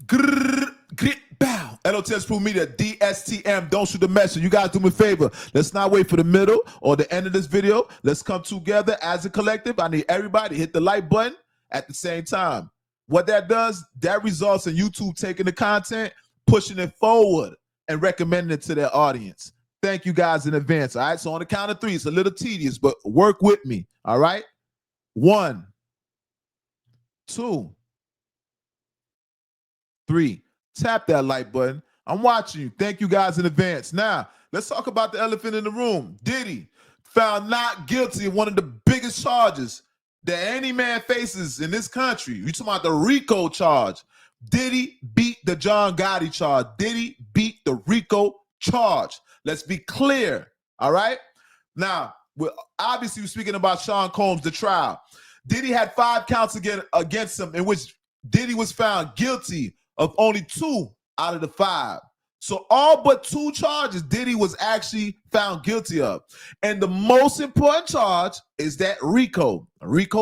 Bow. L.O.T.S Proof Media, DSTM. Don't shoot the messenger. You guys do me a favor. Let's not wait for the middle or the end of this video. Let's come together as a collective. I need everybody to hit the like button at the same time. What that does, that results in YouTube taking the content, pushing it forward, and recommending it to their audience. Thank you guys in advance. All right. So on the count of three, it's a little tedious, but work with me. All right. 1, 2, 3. Tap that like button. I'm watching you. Thank you guys in advance. Now, let's talk about the elephant in the room. Diddy found not guilty of one of the biggest charges that any man faces in this country. You talking about the RICO charge. Diddy beat the John Gotti charge. Diddy beat the RICO charge. Let's be clear. All right? Now, we're obviously speaking about Sean Combs, the trial. Diddy had 5 counts against him in which Diddy was found guilty of only 2 out of the 5. So all but 2 charges Diddy was actually found guilty of. And the most important charge is that RICO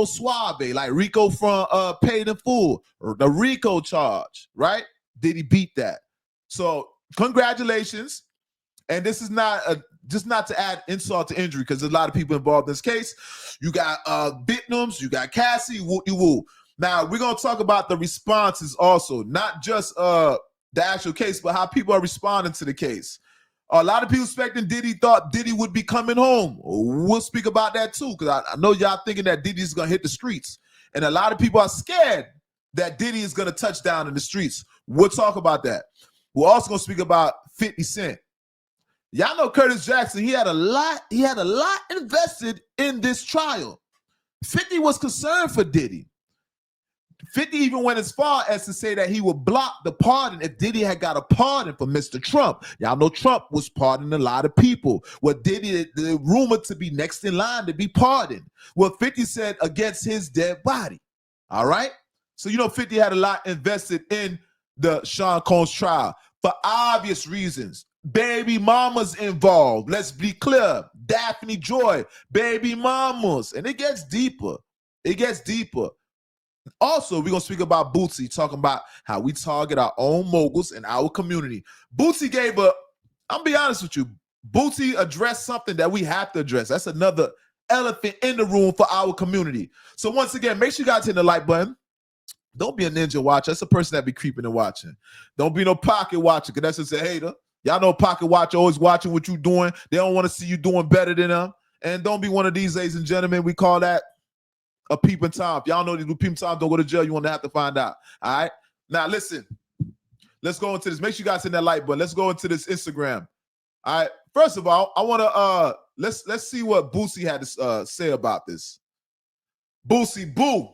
Suave, like RICO from Paid in Full, or the RICO charge, right? Diddy beat that. So congratulations. And this is not just not to add insult to injury, because there's a lot of people involved in this case. You got Bitnums, you got Cassie, woo-de-woo. Now, we're going to talk about the responses also, not just the actual case, but how people are responding to the case. A lot of people expecting Diddy thought Diddy would be coming home. We'll speak about that too, because I know y'all thinking that Diddy's going to hit the streets. And a lot of people are scared that Diddy is going to touch down in the streets. We'll talk about that. We're also going to speak about 50 Cent. Y'all know Curtis Jackson, he had a lot invested in this trial. 50 was concerned for Diddy. 50 even went as far as to say that he would block the pardon if Diddy had got a pardon for Mr. Trump. Y'all know Trump was pardoning a lot of people. Well, Diddy, the rumored to be next in line to be pardoned. Well, 50 said against his dead body. All right? So, you know, 50 had a lot invested in the Sean Combs trial for obvious reasons. Baby mamas involved. Let's be clear. Daphne Joy, baby mamas. And it gets deeper. It gets deeper. Also, we're going to speak about Boosie, talking about how we target our own moguls in our community. Boosie gave a, I'm going to be honest with you, Boosie addressed something that we have to address. That's another elephant in the room for our community. So once again, make sure you guys hit the like button. Don't be a ninja watcher. That's a person that be creeping and watching. Don't be no pocket watcher, because that's just a hater. Y'all know pocket watcher always watching what you doing. They don't want to see you doing better than them. And don't be one of these, ladies and gentlemen. We call that a peeping Tom. If y'all know these peeping Toms don't go to jail, you want to have to find out. All right? Now, listen. Let's go into this. Make sure you guys hit that like button. Let's go into this Instagram. All right? First of all, I want to, let's see what Boosie had to say about this. Boosie, boo.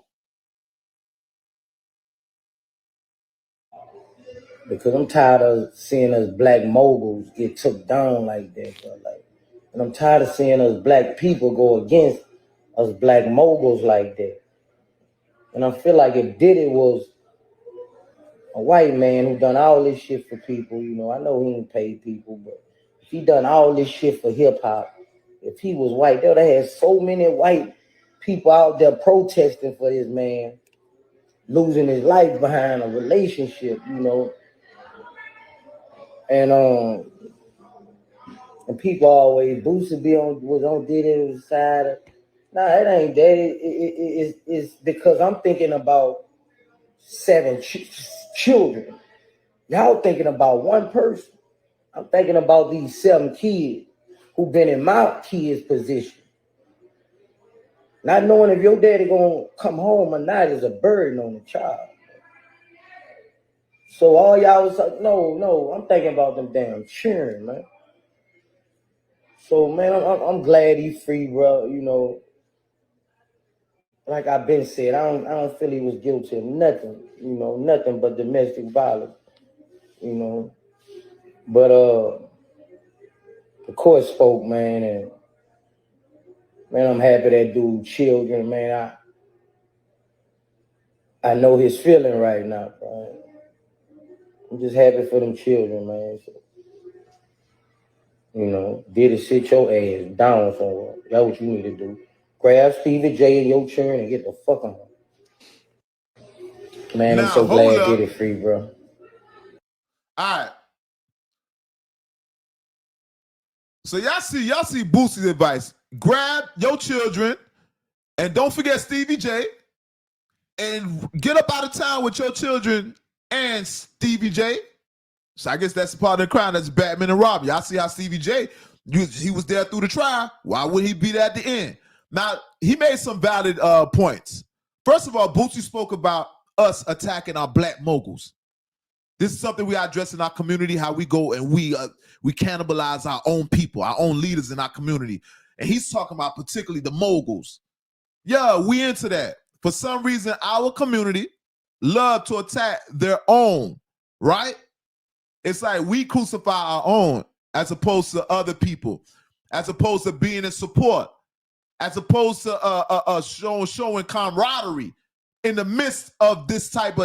Because I'm tired of seeing us black moguls get took down like that, bro. Like, and I'm tired of seeing us black people go against us black moguls like that. And I feel like if Diddy was a white man who done all this shit for people, you know, I know he ain't paid people, but if he done all this shit for hip hop, if he was white, they would have had so many white people out there protesting for this man losing his life behind a relationship, you know. And people always Boosie was on Diddy's side. Nah, it ain't that. It's because I'm thinking about 7 children. Y'all thinking about one person. I'm thinking about these 7 kids who been in my kids' position. Not knowing if your daddy gonna come home or not is a burden on the child. So all y'all was like, no, I'm thinking about them damn children, man. So man, I'm glad he's free, bro. You know, like I've been said, I don't feel he was guilty of nothing, you know, nothing but domestic violence, you know. But the court spoke, man, and man, I'm happy that dude children, man. I know his feeling right now, bro. I'm just happy for them children, man. So, you know, Diddy sit your ass down somewhere. That's what you need to do. Grab Stevie J and your children and get the fuck on. Man, I'm so glad Diddy free, bro. So y'all see Boosie's advice. Grab your children and don't forget Stevie J and get up out of town with your children and Stevie J. So I guess that's part of the crime. That's Batman and Robin. Y'all see how Stevie J, he was there through the trial. Why would he be there at the end? Now, he made some valid points. First of all, Boosie spoke about us attacking our black moguls. This is something we address in our community, how we go and we cannibalize our own people, our own leaders in our community. And he's talking about particularly the moguls. Yeah, we into that. For some reason, our community love to attack their own, right? It's like we crucify our own as opposed to other people, as opposed to being in support, as opposed to showing camaraderie in the midst of these type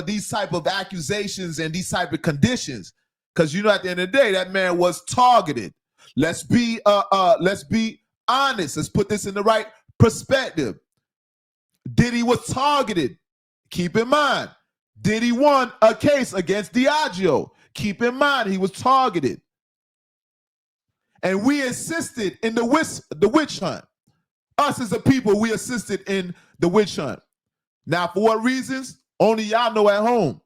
of accusations and these type of conditions. Because you know, at the end of the day, that man was targeted. Let's be honest. Let's put this in the right perspective. Diddy was targeted. Keep in mind, Diddy won a case against Diageo. Keep in mind, he was targeted. And we assisted in the witch hunt. Us as a people, we assisted in the witch hunt. Now, for what reasons? Only y'all know at home.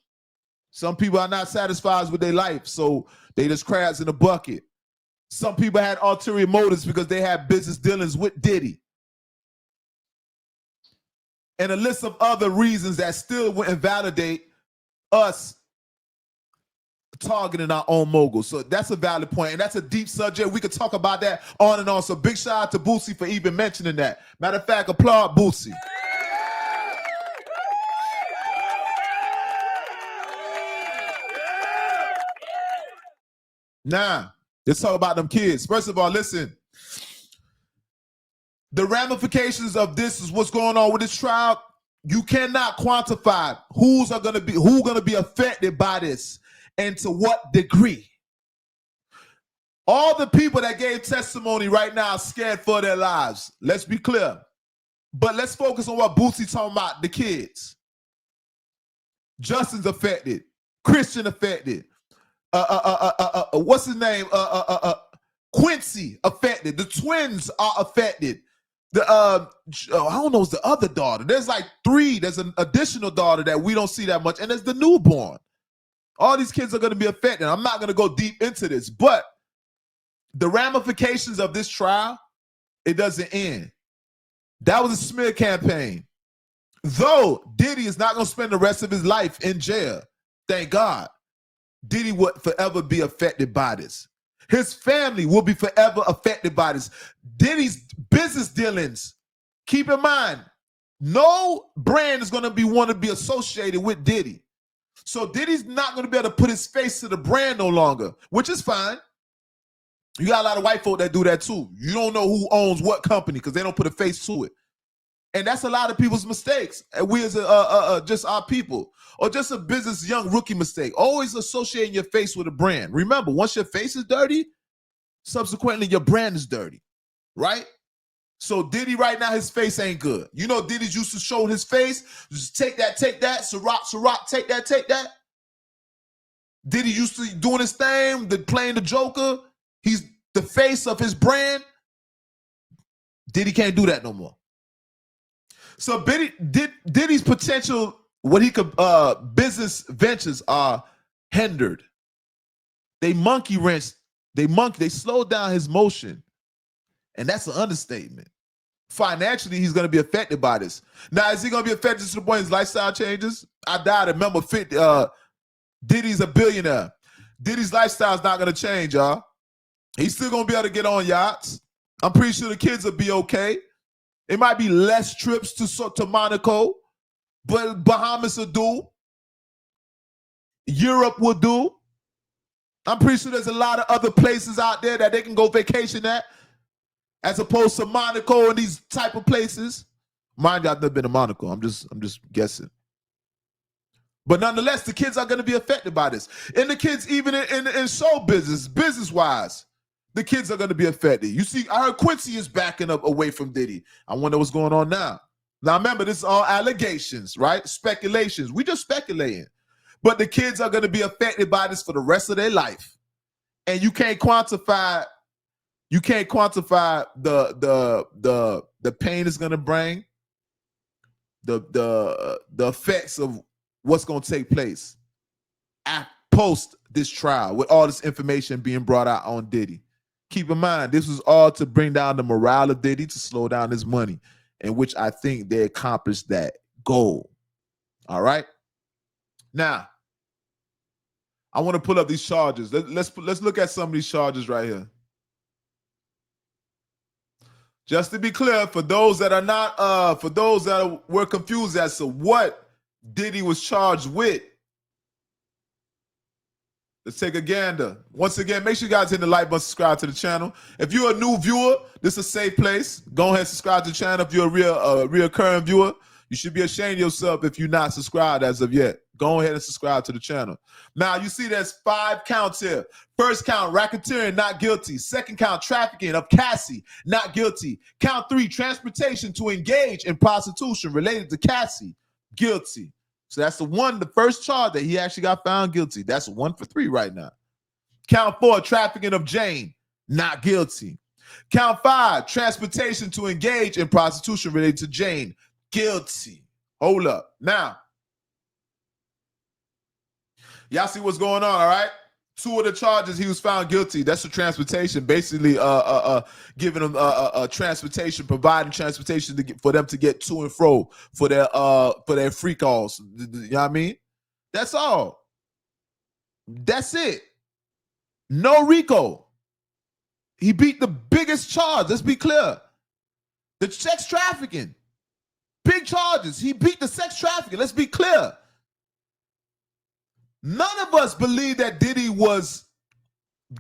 Some people are not satisfied with their life, so they just crabs in a bucket. Some people had ulterior motives because they had business dealings with Diddy. And a list of other reasons that still wouldn't validate us targeting our own moguls. So that's a valid point, and that's a deep subject. We could talk about that on and on. So big shout out to Boosie for even mentioning that. Matter of fact, applaud Boosie. Now, let's talk about them kids. First of all, listen. The ramifications of this is what's going on with this trial. You cannot quantify who's gonna be affected by this and to what degree. All the people that gave testimony right now are scared for their lives. Let's be clear. But let's focus on what Boosie's talking about, the kids. Justin's affected. Christian affected. What's his name? Quincy affected. The twins are affected. I don't know, it's the other daughter. There's like 3. There's an additional daughter that we don't see that much, and there's the newborn. All these kids are going to be affected. I'm not going to go deep into this, but the ramifications of this trial, it doesn't end. That was a smear campaign. Though Diddy is not going to spend the rest of his life in jail, thank God, Diddy would forever be affected by this. His family will be forever affected by this. Diddy's business dealings, keep in mind, no brand is going to want to be associated with Diddy. So Diddy's not going to be able to put his face to the brand no longer, which is fine. You got a lot of white folk that do that too. You don't know who owns what company because they don't put a face to it. And that's a lot of people's mistakes. And we as just our people, or just a business young rookie mistake, always associating your face with a brand. Remember, once your face is dirty, subsequently your brand is dirty, right? So Diddy right now, his face ain't good. You know, Diddy's used to show his face. Just take that, Ciroc, take that. Diddy used to doing his thing, playing the Joker. He's the face of his brand. Diddy can't do that no more. So Diddy's potential, what he could, business ventures are hindered. They monkey wrench, they slowed down his motion. And that's an understatement. Financially, he's going to be affected by this. Now, is he going to be affected to the point his lifestyle changes? I doubt it. Remember, Diddy's a billionaire. Diddy's lifestyle is not going to change, y'all. He's still going to be able to get on yachts. I'm pretty sure the kids will be okay. It might be less trips to Monaco, but Bahamas will do. Europe will do. I'm pretty sure there's a lot of other places out there that they can go vacation at, as opposed to Monaco and these type of places. Mind you, I've never been to Monaco. I'm just guessing. But nonetheless, the kids are going to be affected by this. And the kids, even in show business-wise, the kids are going to be affected. You see, I heard Quincy is backing up away from Diddy. I wonder what's going on now. Now, remember, this is all allegations, right? Speculations. We just speculating. But the kids are going to be affected by this for the rest of their life. And you can't quantify You can't quantify the pain it's gonna bring, the effects of what's gonna take place post this trial with all this information being brought out on Diddy. Keep in mind, this was all to bring down the morale of Diddy, to slow down his money, in which I think they accomplished that goal. All right. Now, I want to pull up these charges. Let's look at some of these charges right here. Just to be clear, for those that are not, for those that were confused as to what Diddy was charged with, let's take a gander. Once again, make sure you guys hit the like button, subscribe to the channel. If you're a new viewer, this is a safe place. Go ahead and subscribe to the channel. If you're a reoccurring viewer, you should be ashamed of yourself if you're not subscribed as of yet. Go ahead and subscribe to the channel. Now, you see there's 5 counts here. First count, racketeering, not guilty. Second count, trafficking of Cassie, not guilty. Count 3, transportation to engage in prostitution related to Cassie, guilty. So that's the first charge that he actually got found guilty. That's 1 for 3 right now. Count 4, trafficking of Jane, not guilty. Count 5, transportation to engage in prostitution related to Jane, guilty. Hold up. Now, y'all see what's going on, all right? 2 of the charges he was found guilty. That's the transportation, basically giving them transportation, providing transportation for them to get to and fro for their free calls. You know what I mean? That's all. That's it. No RICO. He beat the biggest charge. Let's be clear. The sex trafficking. Big charges. He beat the sex trafficking. Let's be clear. None of us believe that Diddy was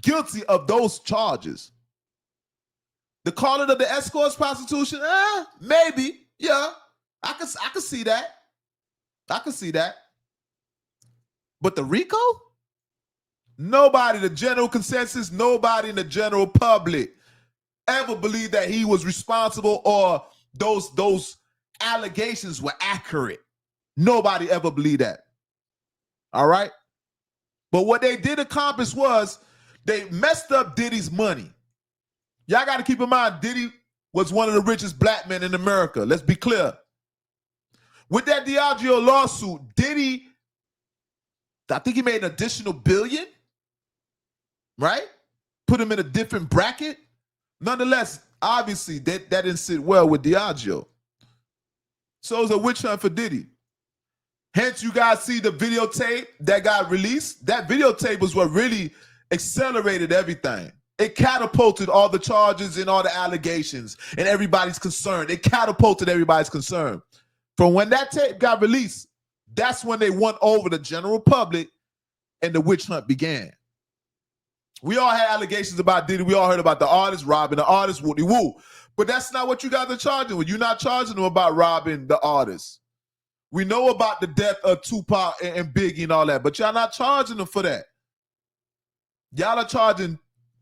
guilty of those charges. The calling of the escorts prostitution, maybe, yeah, I can see that. I can see that. But the RICO? Nobody, the general consensus, nobody in the general public ever believed that he was responsible or those allegations were accurate. Nobody ever believed that. All right. But what they did accomplish was they messed up Diddy's money. Y'all got to keep in mind, Diddy was one of the richest black men in America. Let's be clear. With that Diageo lawsuit, Diddy, I think he made an additional $1 billion, right? Put him in a different bracket. Nonetheless, obviously, that didn't sit well with Diageo. So it was a witch hunt for Diddy. Hence, you guys see the videotape that got released. That videotape was what really accelerated everything. It catapulted all the charges and all the allegations and everybody's concern. It catapulted everybody's concern. From when that tape got released, that's when they won over the general public and the witch hunt began. We all had allegations about Diddy. We all heard about the artist, robbing the artist, Woody Woo. But that's not what you guys are charging with. You're not charging them about robbing the artist. We know about the death of Tupac and Biggie and all that, but y'all not charging them for that. Y'all are charging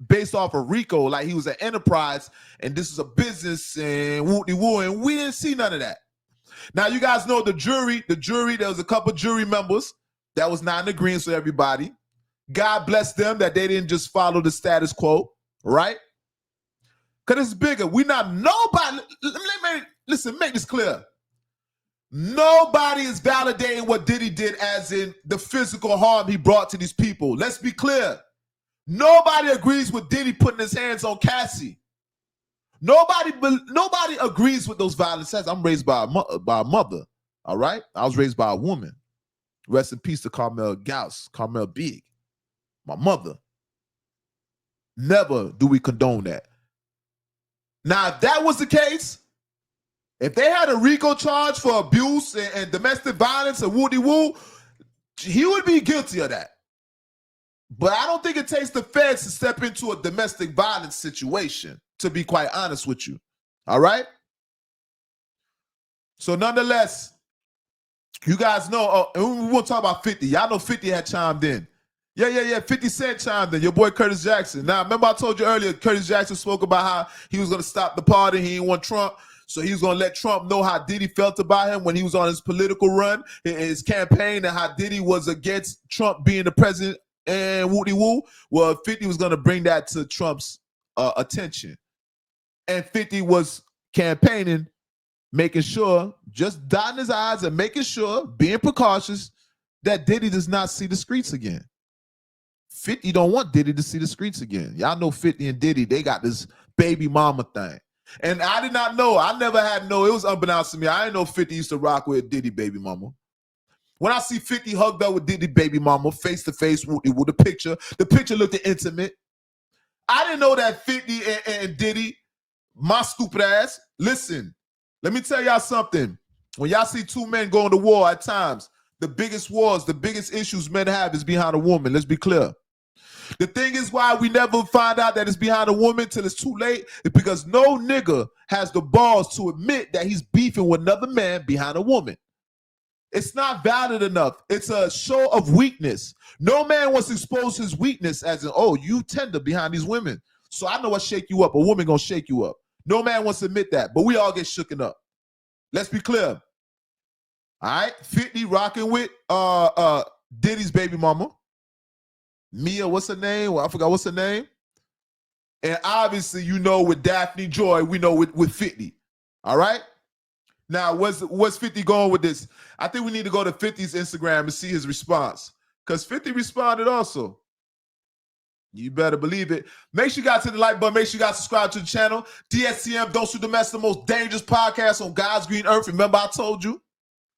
based off of RICO, like he was an enterprise and this is a business and Woody Woo, and we didn't see none of that. Now, you guys know the jury, there was a couple jury members that was not in agreement with everybody. God bless them that they didn't just follow the status quo, right? Because it's bigger. We not nobody, listen, make this clear. Nobody is validating what Diddy did as in the physical harm he brought to these people. Let's be clear. Nobody agrees with Diddy putting his hands on Cassie. Nobody agrees with those violent acts. I'm raised by a mother, all right? I was raised by a woman. Rest in peace to Carmel Gauss, Carmel Big, my mother. Never do we condone that. Now, if that was the case, if they had a RICO charge for abuse and domestic violence and Woody Woo, he would be guilty of that. But I don't think it takes the feds to step into a domestic violence situation, to be quite honest with you. All right? So nonetheless, you guys know, and we won't talk about 50. Y'all know 50 had chimed in. Yeah. 50 Cent chimed in. Your boy Curtis Jackson. Now, remember I told you earlier, Curtis Jackson spoke about how he was going to stop the party. He didn't want Trump. So he was going to let Trump know how Diddy felt about him when he was on his political run, his campaign, and how Diddy was against Trump being the president and Woody Woo. Well, 50 was going to bring that to Trump's attention. And 50 was campaigning, making sure, just dotting his I's and making sure, being precautious, that Diddy does not see the streets again. 50 don't want Diddy to see the streets again. Y'all know 50 and Diddy, they got this baby mama thing. And I did not know. I never had it was unbeknownst to me. I didn't know 50 used to rock with Diddy baby mama. When I see 50 hugged up with Diddy baby mama, face to face with the picture looked intimate. I didn't know that 50 and Diddy, my stupid ass. Listen, let me tell y'all something. When y'all see two men going to war at times, the biggest wars, the biggest issues men have is behind a woman. Let's be clear. The thing is why we never find out that it's behind a woman till it's too late is because no nigga has the balls to admit that he's beefing with another man behind a woman. It's not valid enough. It's a show of weakness. No man wants to expose his weakness as in, oh, you tender behind these women. So I know what shake you up. A woman gonna shake you up. No man wants to admit that, but we all get shooken up. Let's be clear. All right, 50 rocking with Diddy's baby mama. Mia, what's her name? Well, I forgot what's her name. And obviously, you know, with Daphne Joy, we know with 50. All right? Now, what's 50 going with this? I think we need to go to 50's Instagram and see his response. Because 50 responded also. You better believe it. Make sure you guys hit the like button. Make sure you guys subscribe to the channel. DSCM, Don't Shoot the Mess, the most dangerous podcast on God's green earth. Remember I told you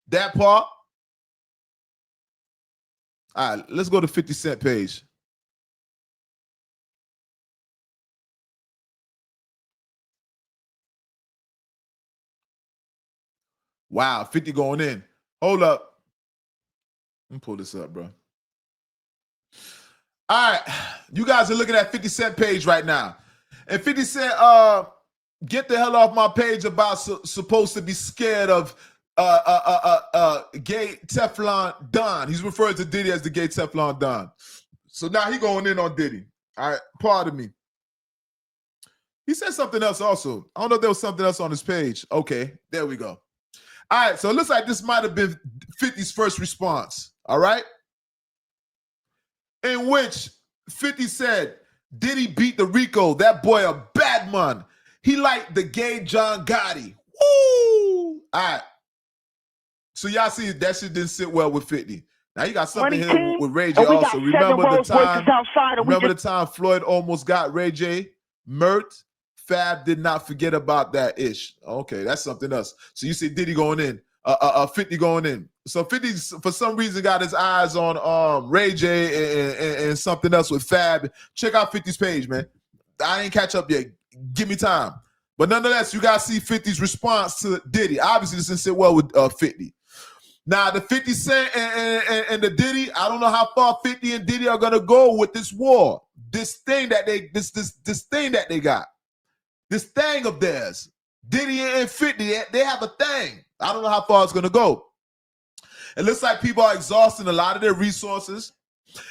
that part? All right, let's go to 50 Cent page. Wow, 50 going in. Hold up. Let me pull this up, bro. All right, you guys are looking at 50 Cent page right now. And 50 Cent, get the hell off my page about supposed to be scared of gay Teflon Don. He's referring to Diddy as the gay Teflon Don. So now he going in on Diddy. All right, pardon me. He said something else also. I don't know if there was something else on his page. Okay, there we go. All right, so it looks like this might have been 50's first response, all right? In which 50 said, Diddy beat the R.I.C.O. That boy a bad man. He like the gay John Gotti. Woo! All right. So y'all see that shit didn't sit well with 50. Now you got something here with Ray J also. Remember the time Floyd almost got Ray J murked? Fab did not forget about that ish. Okay, that's something else. So you see Diddy going in, 50 going in. So 50 for some reason got his eyes on Ray J and something else with Fab. Check out 50's page, man. I ain't catch up yet. Give me time. But nonetheless, you guys see 50's response to Diddy. Obviously, this didn't sit well with 50. Now, the 50 Cent and the Diddy, I don't know how far 50 and Diddy are gonna go with this war. This thing that they got. This thing of theirs. Diddy and 50, they have a thing. I don't know how far it's gonna go. It looks like people are exhausting a lot of their resources.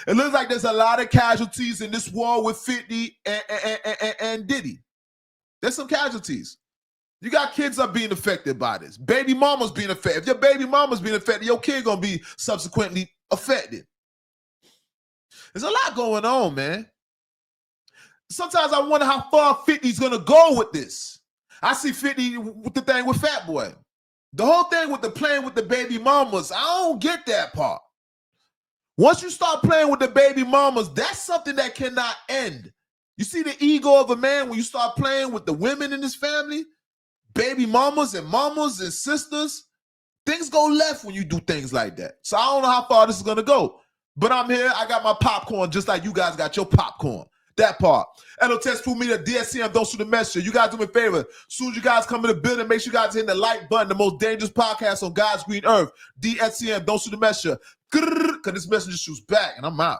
It looks like there's a lot of casualties in this war with 50 and Diddy. There's some casualties. You got kids that are being affected by this. Baby mama's being affected. If your baby mama's being affected, your kid gonna be subsequently affected. There's a lot going on, man. Sometimes I wonder how far 50's gonna go with this. I see 50 with the thing with Fat Boy. The whole thing with the playing with the baby mamas, I don't get that part. Once you start playing with the baby mamas, that's something that cannot end. You see the ego of a man when you start playing with the women in his family, baby mamas and sisters, things go left when you do things like that. So I don't know how far this is gonna go. But I'm here, I got my popcorn just like you guys got your popcorn. That part. L.O.T.S for me, the DSCM, Don't Shoot the Messenger. You guys do me a favor. As soon as you guys come in the building, make sure you guys hit the like button. The most dangerous podcast on God's green earth. DSCM, Don't Shoot the Messenger. Because this messenger shoots back, and I'm out.